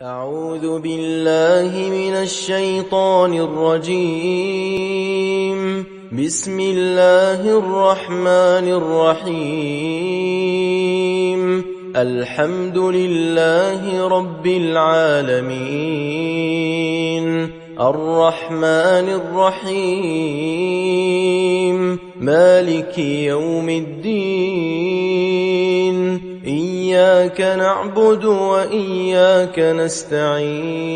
أعوذ بالله من الشيطان الرجيم. بسم الله الرحمن الرحيم. الحمد لله رب العالمين، الرحمن الرحيم، مالك يوم الدين. إياك نعبد وإياك نستعين.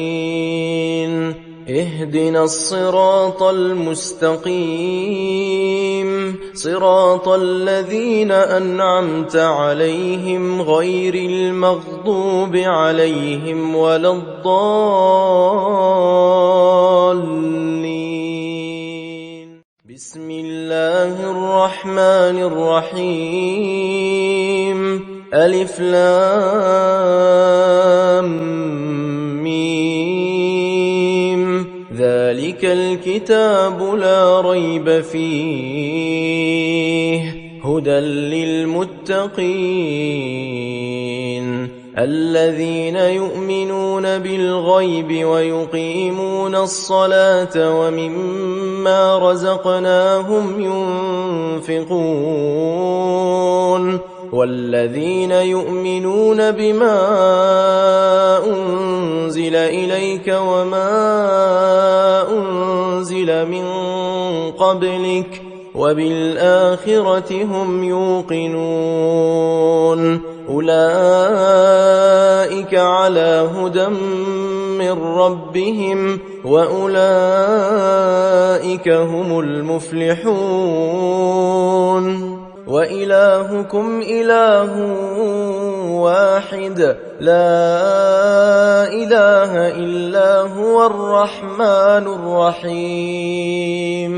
اهدنا الصراط المستقيم، صراط الذين أنعمت عليهم غير المغضوب عليهم ولا الضالين. بسم الله الرحمن الرحيم. ألف لام ميم. ذلك الكتاب لا ريب فيه، هدى للمتقين الذين يؤمنون بالغيب ويقيمون الصلاة ومما رزقناهم ينفقون، والذين يؤمنون بما أنزل إليك وما أنزل من قبلك وبالآخرة هم يوقنون. أولئك على هدى من ربهم وأولئك هم المفلحون. وإلهكم إله واحد، لا إله إلا هو الرحمن الرحيم.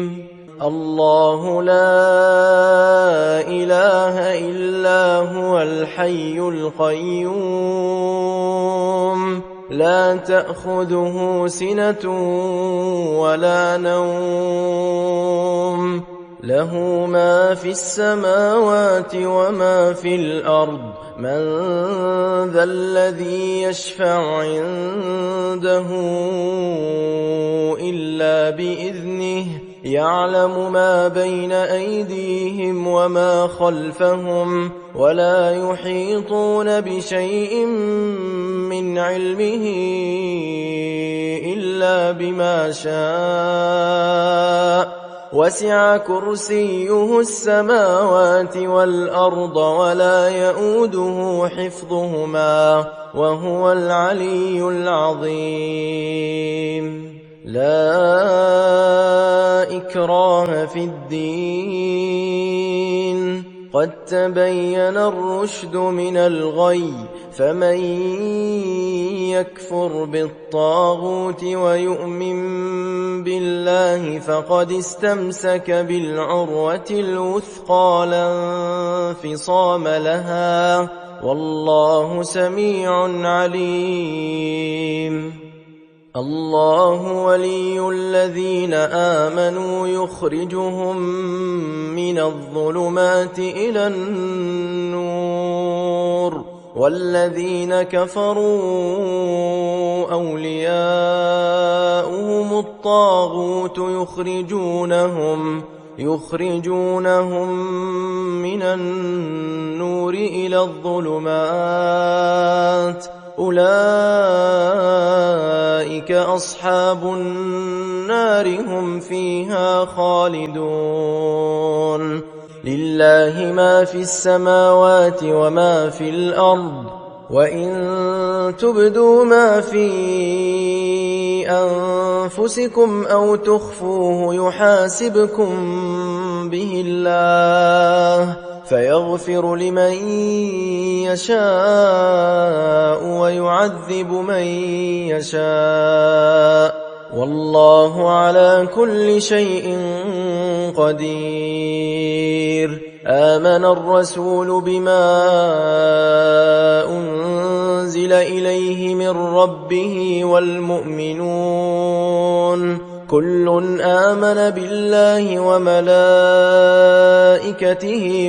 الله لا إله إلا هو الحي القيوم، لا تأخذه سنة ولا نوم، له ما في السماوات وما في الأرض. من ذا الذي يشفع عنده إلا بإذنه، يعلم ما بين أيديهم وما خلفهم، ولا يحيطون بشيء من علمه إلا بما شاء. وسع كرسيه السماوات والأرض ولا يئوده حفظهما وهو العلي العظيم. لا إكراه في الدين، قد تبين الرشد من الغي، فمن يكفر بالطاغوت ويؤمن بالله فقد استمسك بالعروة الوثقى لا انفصام لها، والله سميع عليم. الله ولي الذين آمنوا يخرجهم من الظلمات إلى النور، والذين كفروا أولياؤهم الطاغوت يخرجونهم من النور إلى الظلمات. أولئك أصحاب النار، هم فيها خالدون. لله ما في السماوات وما في الأرض، وإن تبدوا ما في أنفسكم أو تخفوه يحاسبكم به الله، فيغفر لمن يشاء ويعذب من يشاء، والله على كل شيء قدير. آمن الرسول بما أنزل إليه من ربه والمؤمنون، كل آمن بالله وملائكته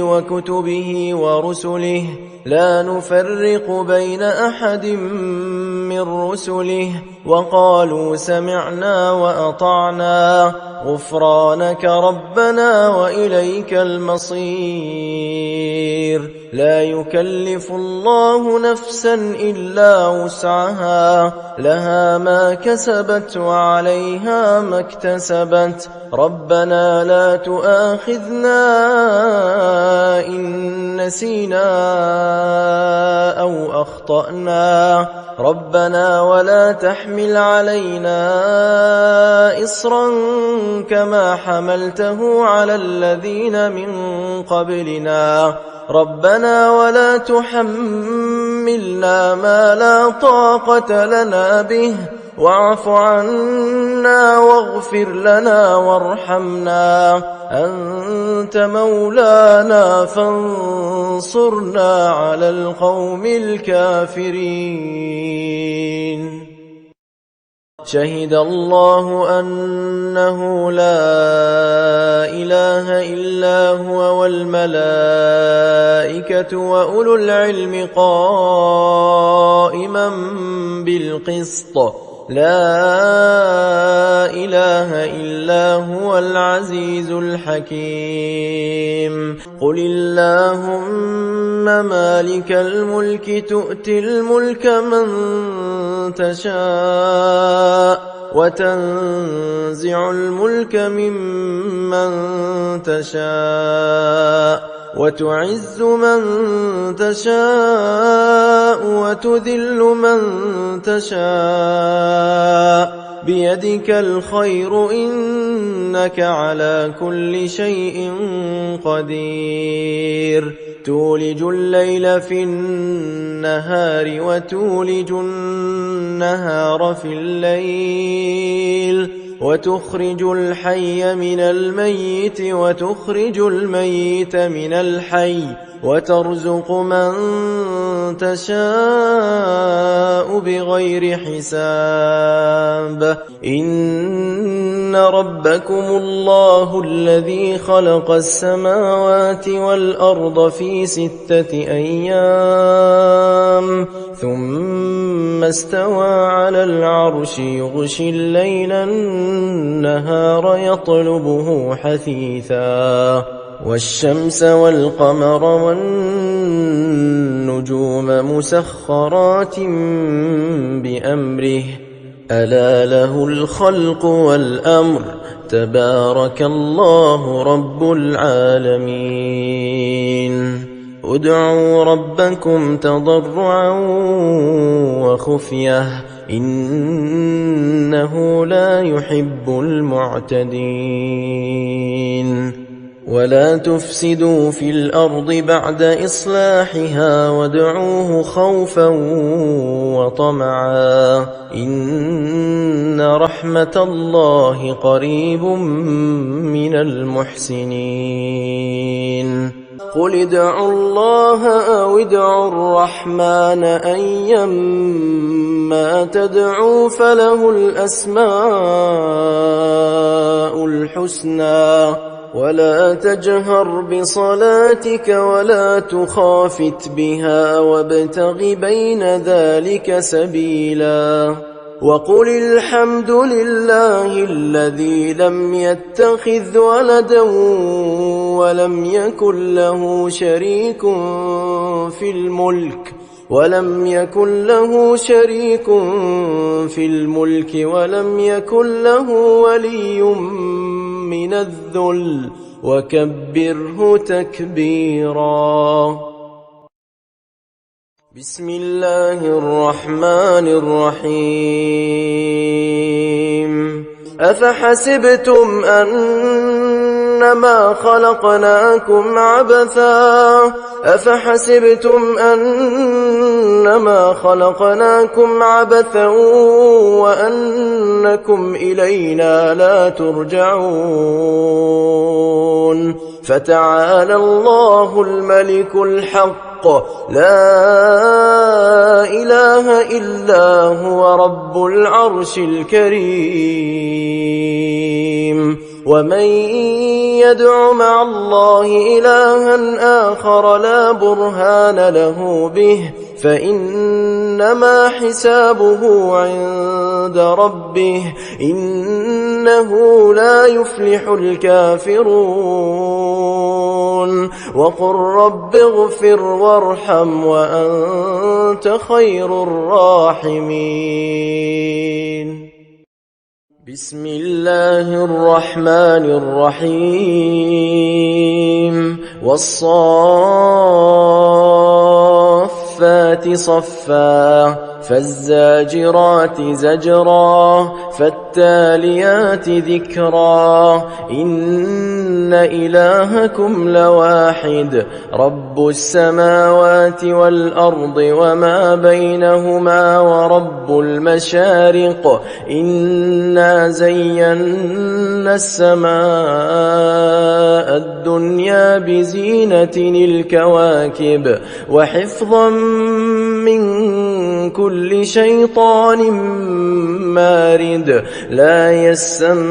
وكتبه ورسله، لا نفرق بين أحد من رسله وقالوا سمعنا وأطعنا غفرانك ربنا وإليك المصير. لا يكلف الله نفسا إلا وسعها، لها ما كسبت وعليها ما اكتسبت. ربنا لا تؤاخذنا إن نسينا أو أخطأنا، ربنا ولا تحمل علينا إصرا كما حملته على الذين من قبلنا، ربنا ولا تحملنا ما لا طاقة لنا به، واعف عنا واغفر لنا وارحمنا، أنت مولانا فانصرنا على القوم الكافرين. شهد الله أنه لا إله إلا هو والملائكة وأولو العلم قائما بالقسط، لا إله إلا هو العزيز الحكيم. قل اللهم مالك الملك تؤتي الملك من تشاء وتنزع الملك ممن تشاء وتعز من تشاء وتذل من تشاء، بيدك الخير إنك على كل شيء قدير. تولج الليل في النهار وتولج النهار في الليل، وتخرج الحي من الميت وتخرج الميت من الحي، وترزق من تشاء بغير حساب. إن ربكم الله الذي خلق السماوات والأرض في 6 أيام ثم استوى على العرش يغشي الليل النهار يطلبه حثيثا، والشمس والقمر والنجوم مسخرات بأمره، ألا له الخلق والأمر، تبارك الله رب العالمين. ادعوا ربكم تضرعا وخفية إنه لا يحب المعتدين. ولا تفسدوا في الأرض بعد إصلاحها وادعوه خوفا وطمعا إن رحمة الله قريب من المحسنين. قل ادعوا الله أو ادعوا الرحمن أيما تدعوا فله الأسماء الحسنى، ولا تجهر بصلاتك ولا تخافت بها وابتغ بين ذلك سبيلا. وقل الحمد لله الذي لم يتخذ ولدا ولم يكن له شريك في الملك ولم يكن له ولي من الذل وكبره تكبيرا. بسم الله الرحمن الرحيم. أفحسبتم أنما خلقناكم عبثا وأنكم إلينا لا ترجعون. فتعالى الله الملك الحق لا إله إلا هو رب العرش الكريم. ومن يدع مع الله إلها آخر لا برهان له به فإنما حسابه عند ربه إنه لا يفلح الكافرون وقل رب اغفر وارحم وأنت خير الراحمين بسم الله الرحمن الرحيم والصافات صفا فالزاجرات زجرا فالتاليات ذكرا إن إلهكم لواحد رب السماوات والأرض وما بينهما ورب المشارق إنا زينا السماء الدنيا بزينة الكواكب وحفظا من كل شيطان مارد لا يسمعون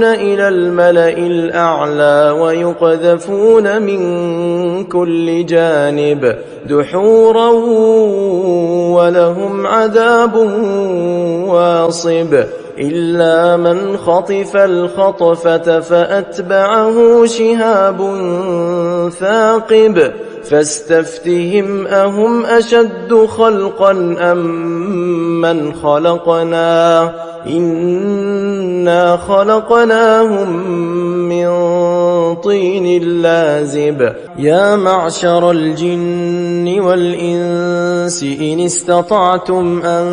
إلى الملأ الأعلى ويقذفون من كل جانب دحورا ولهم عذاب واصب إلا من خطف الخطفة فأتبعه شهاب ثاقب فاستفتهم أهم أشد خلقا أم من خلقنا إنا خلقناهم من طين لازب يا معشر الجن والإنس إن استطعتم أن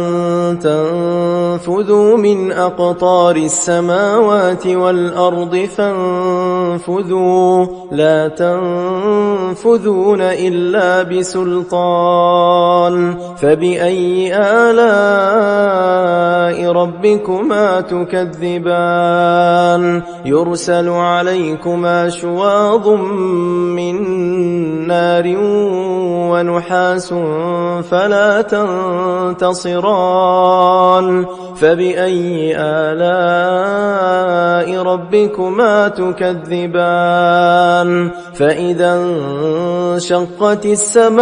تنفذوا من أقطار السماوات والأرض فانفذوا لا تنفذون إلا بسلطان فبأي آلاء ربكما تكذبان يرسل عليكما شواظ من نار ونحاس فلا تنتصران فبأي آلاء ربكما تكذبان فإذا انشقت السماء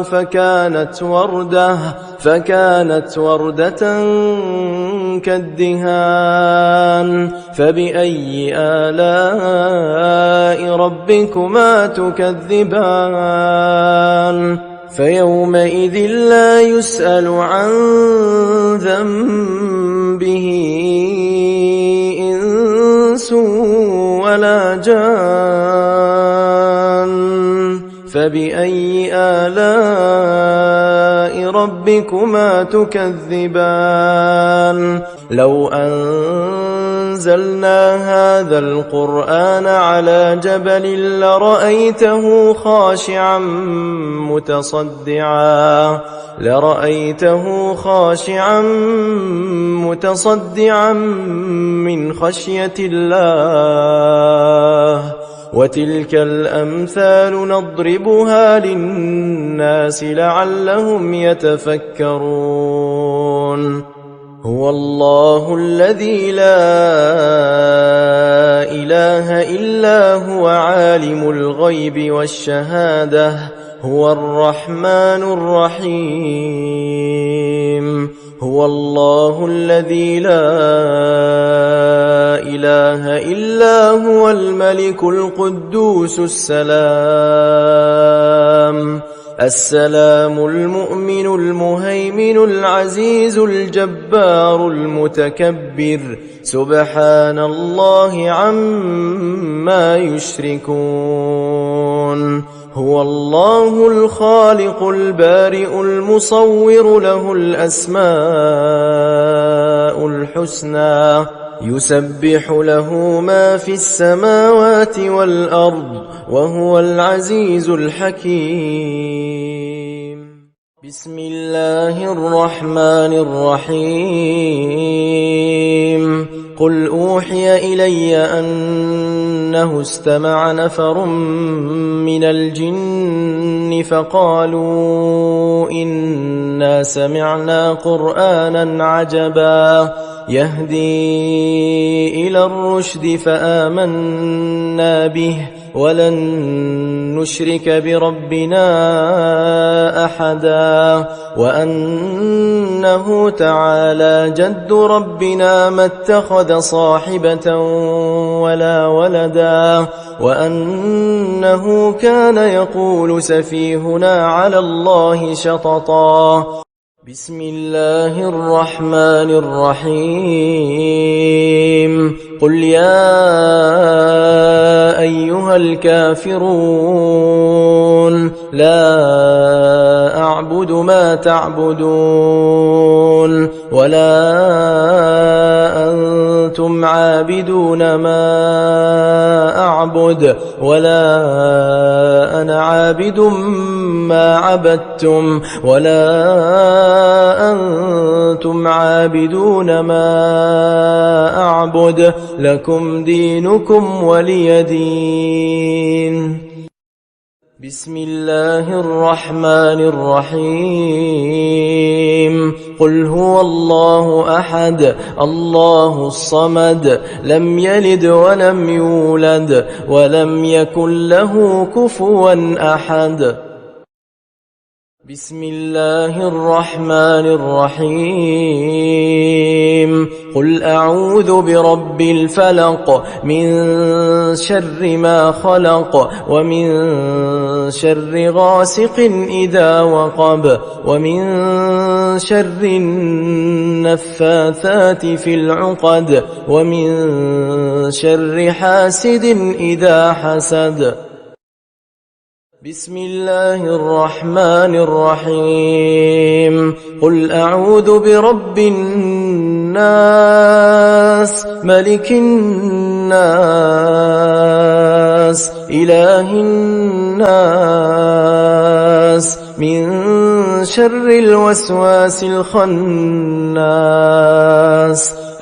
فكانت وردة كالدهان فبأي آلاء ربكما تكذبان فيومئذ لا يسأل عن ذنبه إنس ولا جان فبأي آلاء ربكما تكذبان لو أنزلنا هذا القرآن على جبل لرأيته خاشعا متصدعا من خشية الله وتلك الأمثال نضربها للناس لعلهم يتفكرون هو الله الذي لا إله إلا هو عالم الغيب والشهادة هو الرحمن الرحيم هو الله الذي لا إله إلا هو الملك القدوس السلام المؤمن المهيمن العزيز الجبار المتكبر سبحان الله عما يشركون هو الله الخالق البارئ المصور له الأسماء الحسنى يسبح له ما في السماوات والأرض وهو العزيز الحكيم بسم الله الرحمن الرحيم قل أوحي إلي أنه استمع نفر من الجن فقالوا إنا سمعنا قرآنا عجبا يهدي إلى الرشد فآمنا به ولن نشرك بربنا أحدا وأنه تعالى جد ربنا ما اتخذ صاحبة ولا ولدا وأنه كان يقول سفيهنا على الله شططا بسم الله الرحمن الرحيم قل يا أيها الكافرون لا أعبد ما تعبدون ولا أنتم عابدون ما أعبد ولا أنا عابد ما عبدتم ولا أنتم عابدون ما أعبد لكم دينكم ولي دين بسم الله الرحمن الرحيم قل هو الله أحد الله الصمد لم يلد ولم يولد ولم يكن له كفوا أحد بسم الله الرحمن الرحيم قل أعوذ برب الفلق من شر ما خلق ومن شر غاسق إذا وقب ومن شر النفاثات في العقد ومن شر حاسد إذا حسد بسم الله الرحمن الرحيم قل أعوذ برب الناس ملك الناس إله الناس من شر الوسواس الخناس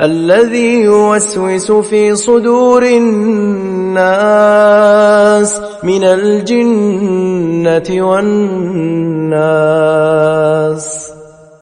الذي يوسوس في صدور الناس من الجنة والناس